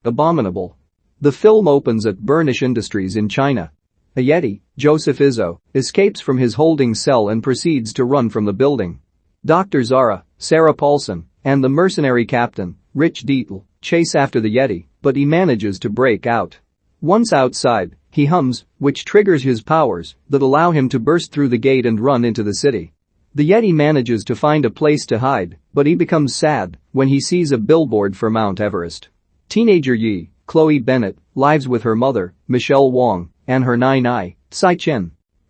Abominable. The film opens at Burnish Industries in China. A Yeti, Joseph Izzo, escapes from his holding cell and proceeds to run from the building. Dr. Zara, Sarah Paulson, and the mercenary captain, Rich Dietl, chase after the Yeti, but he manages to break out. Once outside, he hums, which triggers his powers that allow him to burst through the gate and run into the city. The Yeti manages to find a place to hide, but he becomes sad when he sees a billboard for Mount Everest. Teenager Yi, Chloe Bennet, lives with her mother, Michelle Wong, and her Tsai, Tsai.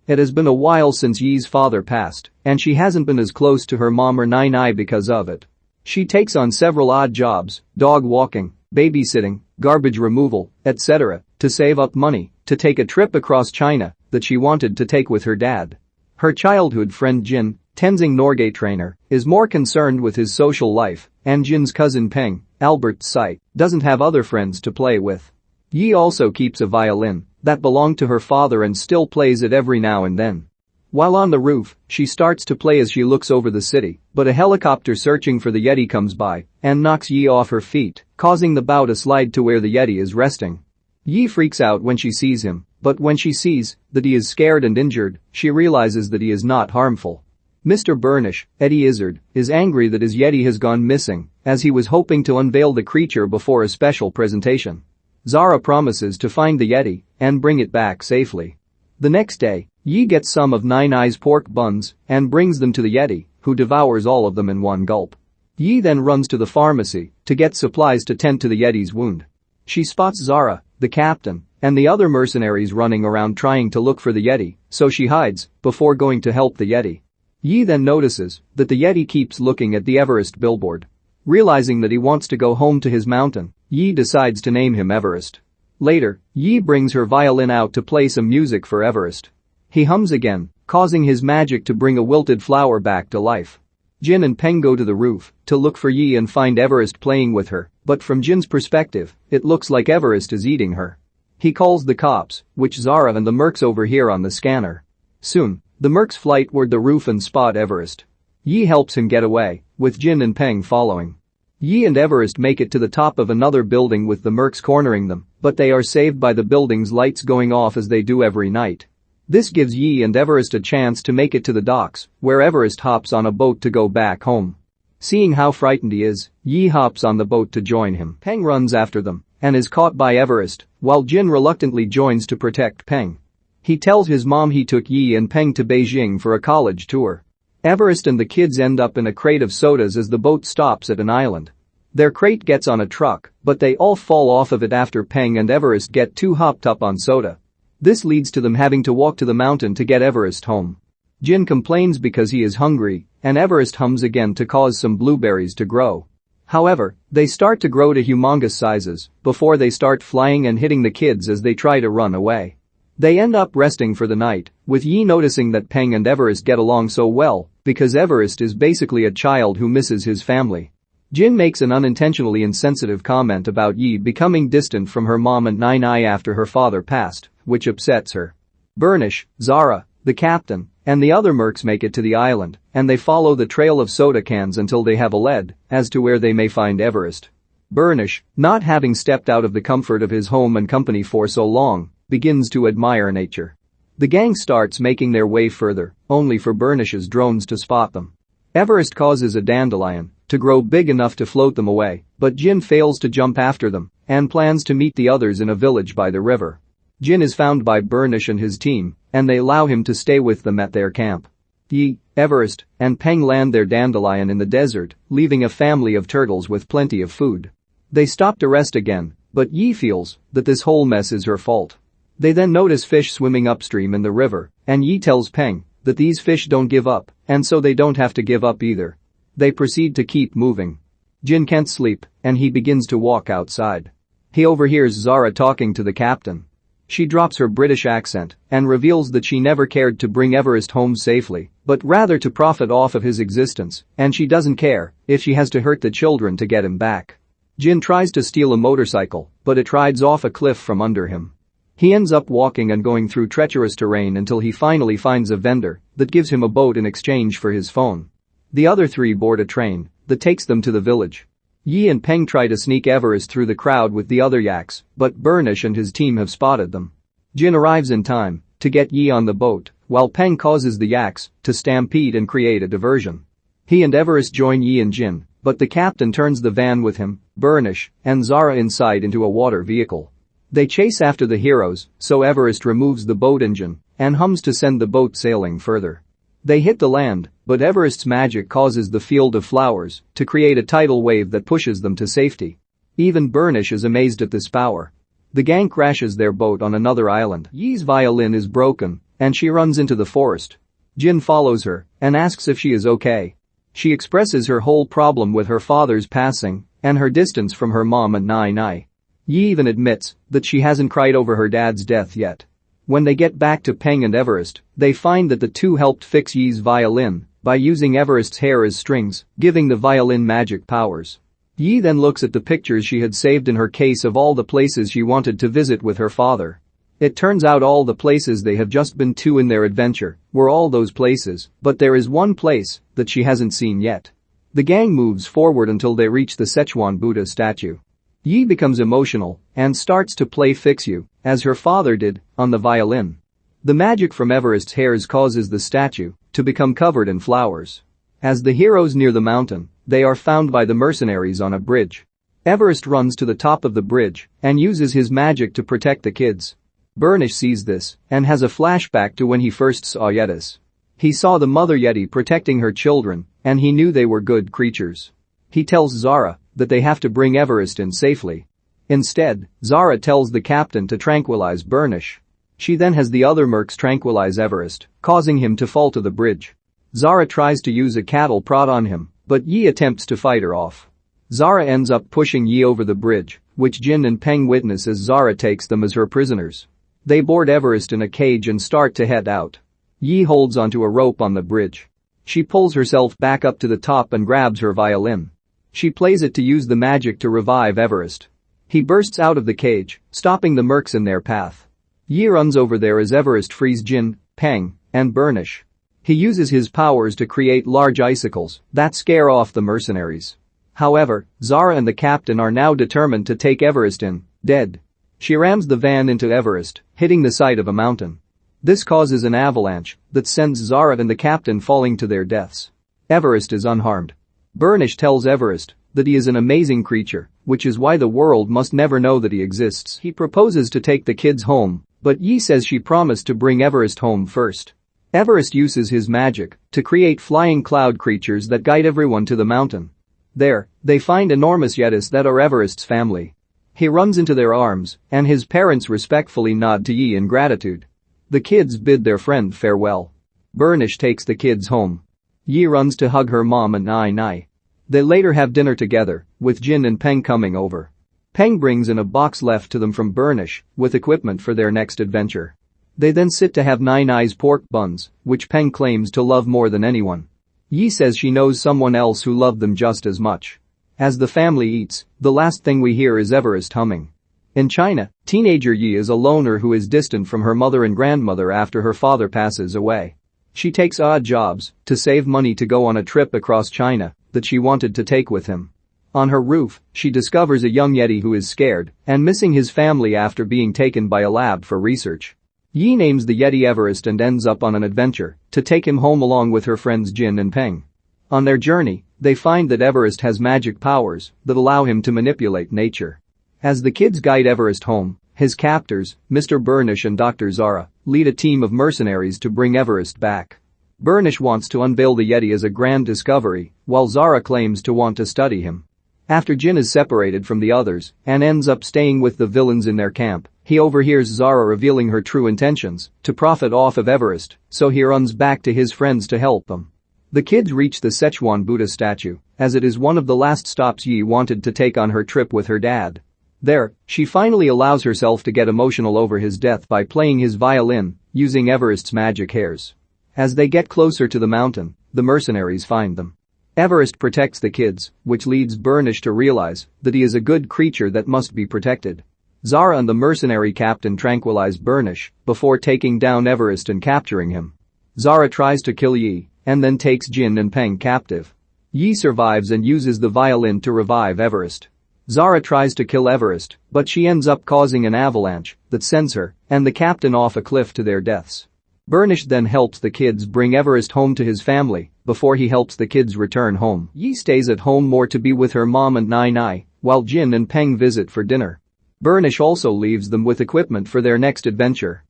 It has been a while since Yi's father passed, and she hasn't been as close to her mom or Tsai because of it. She takes on several odd jobs, dog walking, babysitting, garbage removal, etc., to save up money to take a trip across China that she wanted to take with her dad. Her childhood friend Jin, Tenzing Norgay Trainor, is more concerned with his social life, and Jin's cousin Peng, Albert Tsai, doesn't have other friends to play with. Yi also keeps a violin that belonged to her father and still plays it every now and then. While on the roof, she starts to play as she looks over the city, but a helicopter searching for the Yeti comes by and knocks Yi off her feet, causing the bow to slide to where the Yeti is resting. Yi freaks out when she sees him, but when she sees that he is scared and injured, she realizes that he is not harmful. Mr. Burnish, Eddie Izzard, is angry that his Yeti has gone missing, as he was hoping to unveil the creature before a special presentation. Zara promises to find the Yeti and bring it back safely. The next day, Yi gets some of Tsai's pork buns and brings them to the Yeti, who devours all of them in one gulp. Yi then runs to the pharmacy to get supplies to tend to the Yeti's wound. She spots Zara, the captain, and the other mercenaries running around trying to look for the Yeti, so she hides before going to help the Yeti. Yi then notices that the Yeti keeps looking at the Everest billboard. Realizing that he wants to go home to his mountain, Yi decides to name him Everest. Later, Yi brings her violin out to play some music for Everest. He hums again, causing his magic to bring a wilted flower back to life. Jin and Peng go to the roof to look for Yi and find Everest playing with her, but from Jin's perspective, it looks like Everest is eating her. He calls the cops, which Zara and the mercs overhear on the scanner. Soon, the mercs fly toward the roof and spot Everest. Yi helps him get away, with Jin and Peng following. Yi and Everest make it to the top of another building with the mercs cornering them, but they are saved by the building's lights going off as they do every night. This gives Yi and Everest a chance to make it to the docks, where Everest hops on a boat to go back home. Seeing how frightened he is, Yi hops on the boat to join him. Peng runs after them and is caught by Everest, while Jin reluctantly joins to protect Peng. He tells his mom he took Yi and Peng to Beijing for a college tour. Everest and the kids end up in a crate of sodas as the boat stops at an island. Their crate gets on a truck, but they all fall off of it after Peng and Everest get too hopped up on soda. This leads to them having to walk to the mountain to get Everest home. Jin complains because he is hungry, and Everest hums again to cause some blueberries to grow. However, they start to grow to humongous sizes before they start flying and hitting the kids as they try to run away. They end up resting for the night, with Yi noticing that Peng and Everest get along so well because Everest is basically a child who misses his family. Jin makes an unintentionally insensitive comment about Yi becoming distant from her mom and Tsai after her father passed, which upsets her. Burnish, Zara, the captain, and the other mercs make it to the island, and they follow the trail of soda cans until they have a lead as to where they may find Everest. Burnish, not having stepped out of the comfort of his home and company for so long, begins to admire nature. The gang starts making their way further, only for Burnish's drones to spot them. Everest causes a dandelion to grow big enough to float them away, but Jin fails to jump after them and plans to meet the others in a village by the river. Jin is found by Burnish and his team, and they allow him to stay with them at their camp. Yi, Everest, and Peng land their dandelion in the desert, leaving a family of turtles with plenty of food. They stop to rest again, but Yi feels that this whole mess is her fault. They then notice fish swimming upstream in the river, and Yi tells Peng that these fish don't give up, and so they don't have to give up either. They proceed to keep moving. Jin can't sleep, and he begins to walk outside. He overhears Zara talking to the captain. She drops her British accent and reveals that she never cared to bring Everest home safely, but rather to profit off of his existence, and she doesn't care if she has to hurt the children to get him back. Jin tries to steal a motorcycle, but it rides off a cliff from under him. He ends up walking and going through treacherous terrain until he finally finds a vendor that gives him a boat in exchange for his phone. The other three board a train that takes them to the village. Yi and Peng try to sneak Everest through the crowd with the other yaks, but Burnish and his team have spotted them. Jin arrives in time to get Yi on the boat, while Peng causes the yaks to stampede and create a diversion. He and Everest join Yi and Jin, but the captain turns the van with him, Burnish, and Zara inside into a water vehicle. They chase after the heroes, so Everest removes the boat engine and hums to send the boat sailing further. They hit the land, but Everest's magic causes the field of flowers to create a tidal wave that pushes them to safety. Even Burnish is amazed at this power. The gang crashes their boat on another island. Yi's violin is broken, and she runs into the forest. Jin follows her and asks if she is okay. She expresses her whole problem with her father's passing and her distance from her mom and Nai. Yi even admits that she hasn't cried over her dad's death yet. When they get back to Peng and Everest, they find that the two helped fix Yi's violin by using Everest's hair as strings, giving the violin magic powers. Yi then looks at the pictures she had saved in her case of all the places she wanted to visit with her father. It turns out all the places they have just been to in their adventure were all those places, but there is one place that she hasn't seen yet. The gang moves forward until they reach the Szechuan Buddha statue. Yi becomes emotional and starts to play Fix You, as her father did, on the violin. The magic from Everest's hairs causes the statue to become covered in flowers. As the heroes near the mountain, they are found by the mercenaries on a bridge. Everest runs to the top of the bridge and uses his magic to protect the kids. Burnish sees this and has a flashback to when he first saw Yetis. He saw the mother Yeti protecting her children and he knew they were good creatures. He tells Zara that they have to bring Everest in safely. Instead, Zara tells the captain to tranquilize Burnish. She then has the other mercs tranquilize Everest, causing him to fall to the bridge. Zara tries to use a cattle prod on him, but Yi attempts to fight her off. Zara ends up pushing Yi over the bridge, which Jin and Peng witness as Zara takes them as her prisoners. They board Everest in a cage and start to head out. Yi holds onto a rope on the bridge. She pulls herself back up to the top and grabs her violin. She plays it to use the magic to revive Everest. He bursts out of the cage, stopping the mercs in their path. Yi runs over there as Everest frees Jin, Peng, and Burnish. He uses his powers to create large icicles that scare off the mercenaries. However, Zara and the captain are now determined to take Everest in, dead. She rams the van into Everest, hitting the side of a mountain. This causes an avalanche that sends Zara and the captain falling to their deaths. Everest is unharmed. Burnish tells Everest that he is an amazing creature, which is why the world must never know that he exists. He proposes to take the kids home, but Yi says she promised to bring Everest home first. Everest uses his magic to create flying cloud creatures that guide everyone to the mountain. There, they find enormous Yetis that are Everest's family. He runs into their arms, and his parents respectfully nod to Yi in gratitude. The kids bid their friend farewell. Burnish takes the kids home. Yi runs to hug her mom and Nai. They later have dinner together, with Jin and Peng coming over. Peng brings in a box left to them from Burnish with equipment for their next adventure. They then sit to have Nai's pork buns, which Peng claims to love more than anyone. Yi says she knows someone else who loved them just as much. As the family eats, the last thing we hear is Everest humming. In China, teenager Yi is a loner who is distant from her mother and grandmother after her father passes away. She takes odd jobs to save money to go on a trip across China that she wanted to take with him. On her roof, she discovers a young Yeti who is scared and missing his family after being taken by a lab for research. Yi names the Yeti Everest and ends up on an adventure to take him home along with her friends Jin and Peng. On their journey, they find that Everest has magic powers that allow him to manipulate nature. As the kids guide Everest home, his captors, Mr. Burnish and Dr. Zara, lead a team of mercenaries to bring Everest back. Burnish wants to unveil the Yeti as a grand discovery, while Zara claims to want to study him. After Jin is separated from the others and ends up staying with the villains in their camp, he overhears Zara revealing her true intentions to profit off of Everest, so he runs back to his friends to help them. The kids reach the Szechuan Buddha statue, as it is one of the last stops Yi wanted to take on her trip with her dad. There, she finally allows herself to get emotional over his death by playing his violin, using Everest's magic hairs. As they get closer to the mountain, the mercenaries find them. Everest protects the kids, which leads Burnish to realize that he is a good creature that must be protected. Zara and the mercenary captain tranquilize Burnish before taking down Everest and capturing him. Zara tries to kill Yi and then takes Jin and Peng captive. Yi survives and uses the violin to revive Everest. Zara tries to kill Everest, but she ends up causing an avalanche that sends her and the captain off a cliff to their deaths. Burnish then helps the kids bring Everest home to his family before he helps the kids return home. Yi stays at home more to be with her mom and Nai, while Jin and Peng visit for dinner. Burnish also leaves them with equipment for their next adventure.